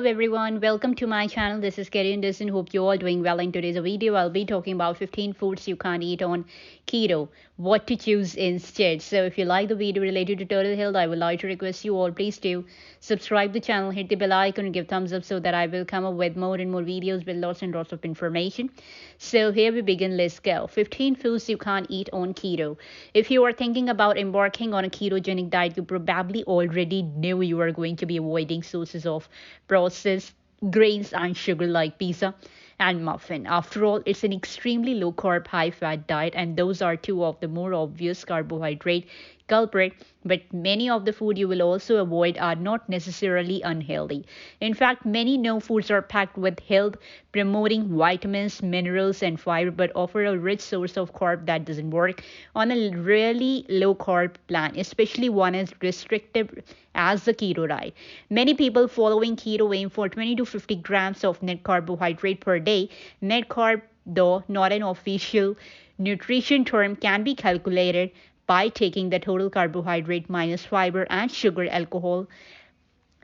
Everyone, welcome to my channel. This is Kerry and hope you all doing well. In today's video, I'll be talking about 15 foods you can't eat on keto, what to choose instead. So if you like the video related to total health, I would like to request you all please do subscribe the channel, hit the bell icon and give thumbs up so that I will come up with more and more videos with lots and lots of information. So here we begin. Let's go. 15 foods you can't eat on keto. If you are thinking about embarking on a ketogenic diet, you probably already knew you are going to be avoiding sources of processed grains and sugar like pizza and muffin. After all, it's an extremely low carb, high fat diet, and those are two of the more obvious carbohydrate culprit, but many of the food you will also avoid are not necessarily unhealthy. In fact, many no foods are packed with health promoting vitamins, minerals, and fiber, but offer a rich source of carb that doesn't work on a really low carb plan, especially one as restrictive as the keto diet. Many people following keto aim for 20 to 50 grams of net carbohydrate per day. Net carb, though not an official nutrition term, can be calculated by taking the total carbohydrate minus fiber and sugar alcohol.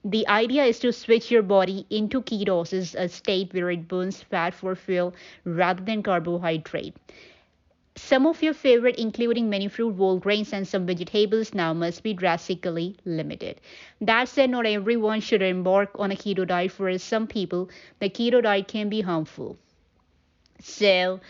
The idea is to switch your body into ketosis, a state where it burns fat for fuel rather than carbohydrate. Some of your favorite, including many fruit, whole grains, and some vegetables, now must be drastically limited. That said, not everyone should embark on a keto diet. For some people, the keto diet can be harmful. So,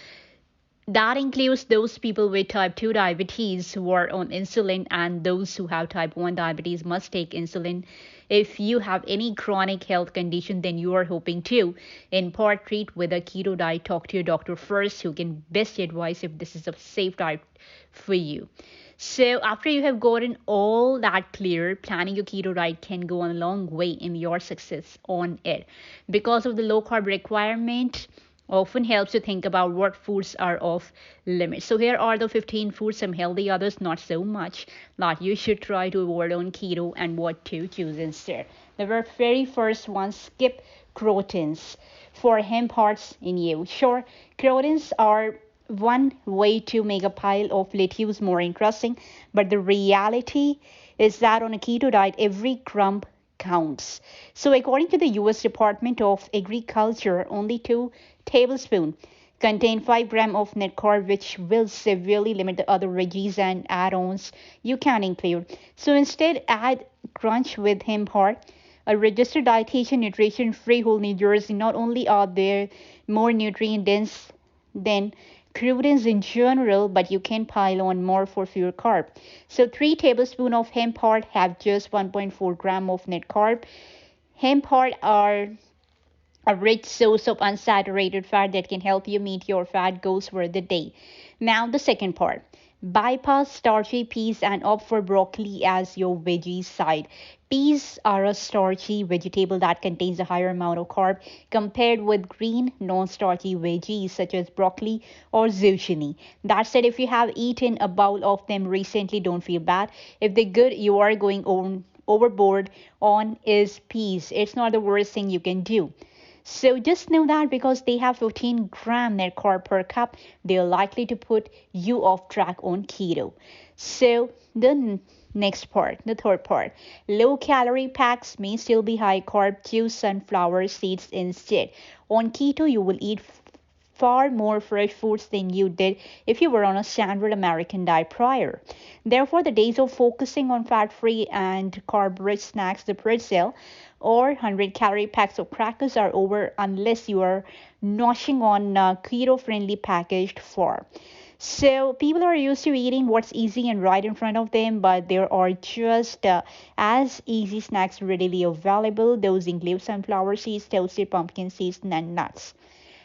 that includes those people with type 2 diabetes who are on insulin, and those who have type 1 diabetes must take insulin. If you have any chronic health condition, then you are hoping to, in part, treat with a keto diet. Talk to your doctor first, who can best advise if this is a safe diet for you. So, after you have gotten all that clear, planning your keto diet can go a long way in your success on it. Because of the low carb requirement, often helps to think about what foods are off limits. So here are the 15 foods, some healthy, others not so much, that you should try to avoid on keto and what to choose instead. The very first one, skip croutons for hemp hearts in you. Sure, croutons are one way to make a pile of lettuce more interesting, but the reality is that on a keto diet, every crumb counts. So, according to the US Department of Agriculture, only 2 tablespoons contain 5 grams of net carb, which will severely limit the other veggies and add-ons you can include. So instead, add crunch with hemp heart, a registered dietitian, nutrition-free whole New Jersey. Not only are they more nutrient dense than croutons in general, but you can pile on more for fewer carb. So 3 tablespoons of hemp heart have just 1.4 gram of net carb. Hemp heart are a rich source of unsaturated fat that can help you meet your fat goals for the day. Now the second part. Bypass starchy peas and opt for broccoli as your veggie side. Peas are a starchy vegetable that contains a higher amount of carb compared with green non-starchy veggies such as broccoli or zucchini. That said, if you have eaten a bowl of them recently, don't feel bad. If the good you are going on overboard on is peas, it's not the worst thing you can do. So just know that because they have 15 gram net carb per cup, they're likely to put you off track on keto. So the next part, the third part, low calorie packs may still be high carb. Choose sunflower seeds instead. On keto, you will eat far more fresh foods than you did if you were on a standard American diet prior. Therefore, the days of focusing on fat-free and carb-rich snacks, the pretzel, or 100-calorie packs of crackers are over unless you are noshing on keto-friendly packaged form. So people are used to eating what's easy and right in front of them, but there are just as easy snacks readily available. Those include sunflower seeds, toasted pumpkin seeds, and nuts.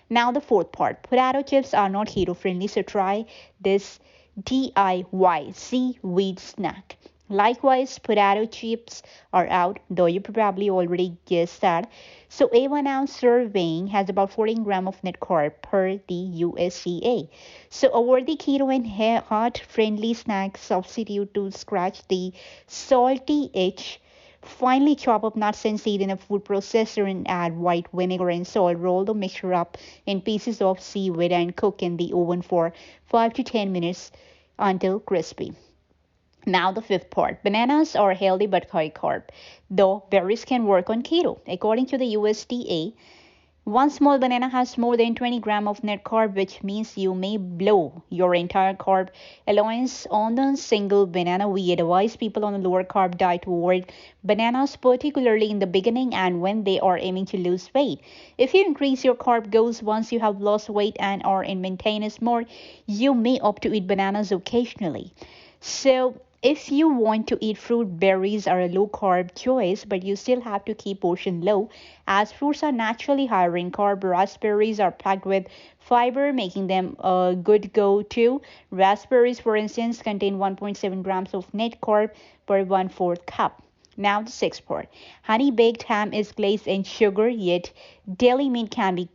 Now the fourth part. Potato chips are not keto friendly, so try this DIY seaweed snack. Likewise, potato chips are out, though you probably already guessed that. So a 1 ounce serving has about 14 grams of net carb per the USDA. So a worthy keto and heart-friendly snack substitute to scratch the salty itch. Finally, chop up nuts and seeds in a food processor and add white vinegar and salt. Roll the mixture up in pieces of seaweed and cook in the oven for 5 to 10 minutes until crispy. Now, the fifth part, bananas are healthy but high carb, though berries can work on keto. According to the USDA, one small banana has more than 20 grams of net carb, which means you may blow your entire carb allowance on a single banana. We advise people on a lower carb diet to avoid bananas, particularly in the beginning and when they are aiming to lose weight. If you increase your carb goals once you have lost weight and are in maintenance mode, you may opt to eat bananas occasionally. So, if you want to eat fruit, berries are a low carb choice, but you still have to keep portion low as fruits are naturally higher in carb. Raspberries are packed with fiber, making them a good go to. Raspberries, for instance, contain 1.7 grams of net carb per 1/4 cup. Now, the sixth part. Honey baked ham is glazed in sugar, yet deli meat can be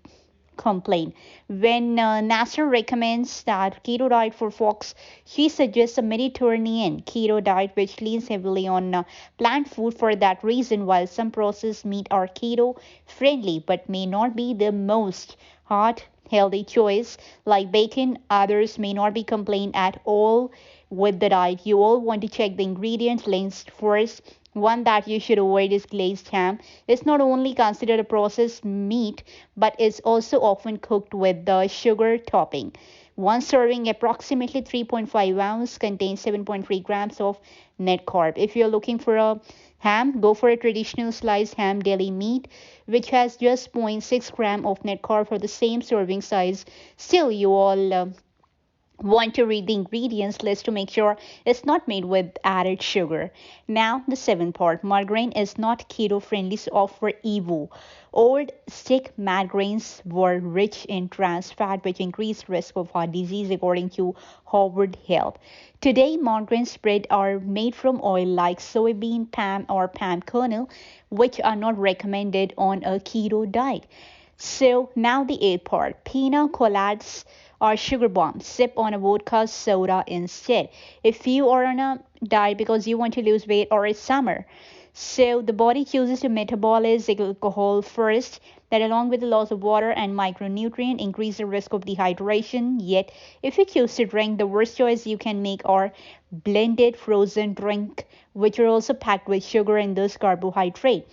complain. When Nasser recommends that keto diet for folks, she suggests a Mediterranean keto diet which leans heavily on plant food. For that reason, while some processed meat are keto friendly but may not be the most heart healthy choice, like bacon, others may not be complained at all with the diet. You all want to check the ingredient list first. One that you should avoid is glazed ham. It's not only considered a processed meat, but is also often cooked with the sugar topping. One serving, approximately 3.5 ounce, contains 7.3 grams of net carb. If you're looking for a ham, go for a traditional sliced ham deli meat, which has just zero point 0.6 gram of net carb for the same serving size. Still, you all want to read the ingredients list to make sure it's not made with added sugar. Now, the seventh part, margarine is not keto friendly, so opt for Evo. Old stick margarines were rich in trans fat, which increased risk of heart disease, according to Harvard Health. Today, margarine spread are made from oil like soybean, palm, or palm kernel, which are not recommended on a keto diet. So now the eighth part, pina coladas or sugar bombs. Sip on a vodka soda instead. If you are on a diet because you want to lose weight or it's summer, so the body chooses to metabolize alcohol first, that along with the loss of water and micronutrient increase the risk of dehydration. Yet, if you choose to drink, the worst choice you can make are blended frozen drink, which are also packed with sugar and thus carbohydrate.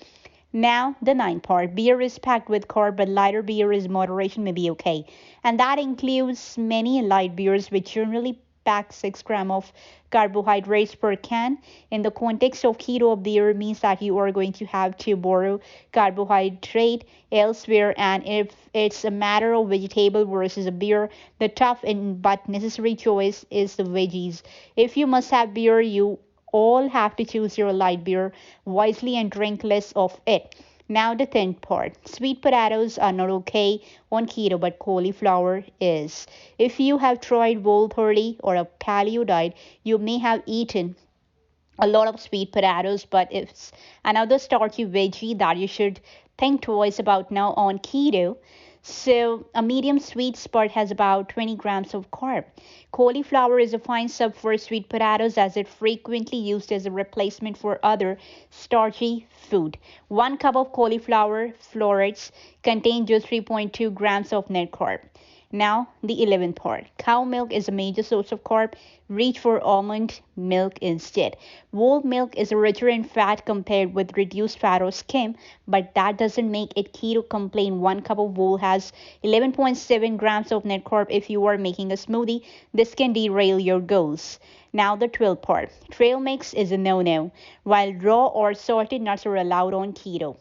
Now, the ninth part, beer is packed with carb, but lighter beer is moderation may be okay. And that includes many light beers, which generally pack 6 grams of carbohydrates per can. In the context of keto, beer means that you are going to have to borrow carbohydrate elsewhere. And if it's a matter of vegetable versus a beer, the tough and but necessary choice is the veggies. If you must have beer, you all have to choose your light beer wisely and drink less of it. Now, the tenth part. Sweet potatoes are not okay on keto, but cauliflower is. If you have tried Whole30 or a paleo diet, you may have eaten a lot of sweet potatoes, but it's another starchy veggie that you should think twice about now on keto. So, a medium sweet spot has about 20 grams of carb. Cauliflower is a fine sub for sweet potatoes as it frequently used as a replacement for other starchy food. 1 cup of cauliflower florets contain just 3.2 grams of net carb. Now, the 11th part. Cow milk is a major source of carb. Reach for almond milk instead. Whole milk is richer in fat compared with reduced fat or skim, but that doesn't make it keto complain. 1 cup of whole has 11.7 grams of net carb. If you are making a smoothie, this can derail your goals. Now, the 12th part. Trail mix is a no-no, while raw or salted nuts are allowed on keto.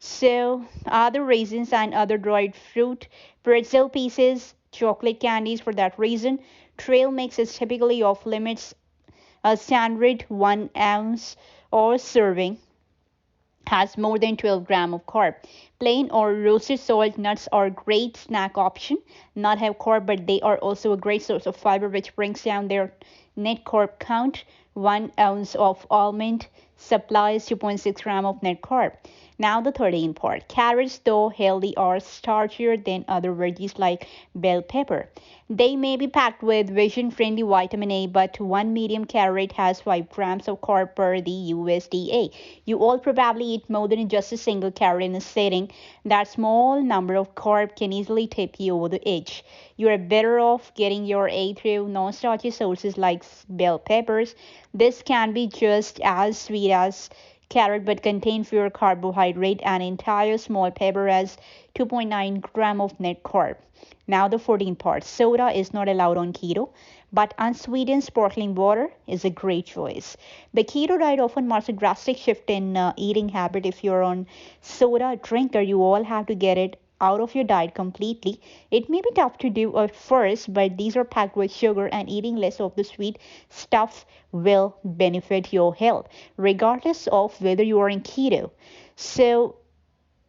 So, other raisins and other dried fruit, pretzel pieces, chocolate candies for that reason. Trail mix is typically off limits. A standard 1 ounce or serving has more than 12 grams of carb. Plain or roasted salt nuts are a great snack option. Not have carb, but they are also a great source of fiber, which brings down their net carb count. 1 ounce of almond supplies 2.6 grams of net carb. Now the 13th part. Carrots, though healthy, are starchier than other veggies like bell pepper. They may be packed with vision-friendly vitamin A, but one medium carrot has 5 grams of carb per the USDA. You all probably eat more than just a single carrot in a sitting. That small number of carb can easily tip you over the edge. You are better off getting your A through non-starchy sources like bell peppers. This can be just as sweet as carrot but contain fewer carbohydrate. An entire small pepper has 2.9 gram of net carb. Now the 14th part. Soda is not allowed on keto, but unsweetened sparkling water is a great choice. The keto diet often marks a drastic shift in eating habit. If you're on soda drinker, you all have to get it out of your diet completely. It may be tough to do at first, but these are packed with sugar, and eating less of the sweet stuff will benefit your health, regardless of whether you are in keto. So,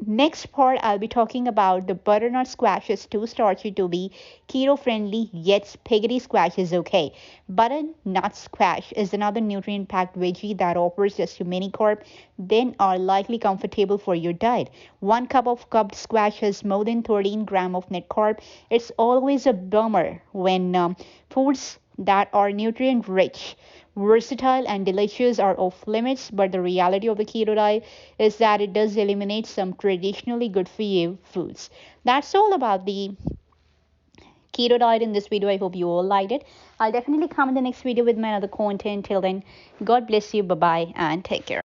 next part, I'll be talking about the butternut squash is too starchy to be keto friendly, yet spaghetti squash is okay. Butternut squash is another nutrient packed veggie that offers just too many carbs, then are likely comfortable for your diet. 1 cup of cupped squash has more than 13 grams of net carb. It's always a bummer when foods that are nutrient rich, versatile, and delicious are off limits, but the reality of the keto diet is that it does eliminate some traditionally good for you foods. That's all about the keto diet in this video. I hope you all liked it. I'll definitely come in the next video with my other content. Till then, God bless you, bye bye, and take care.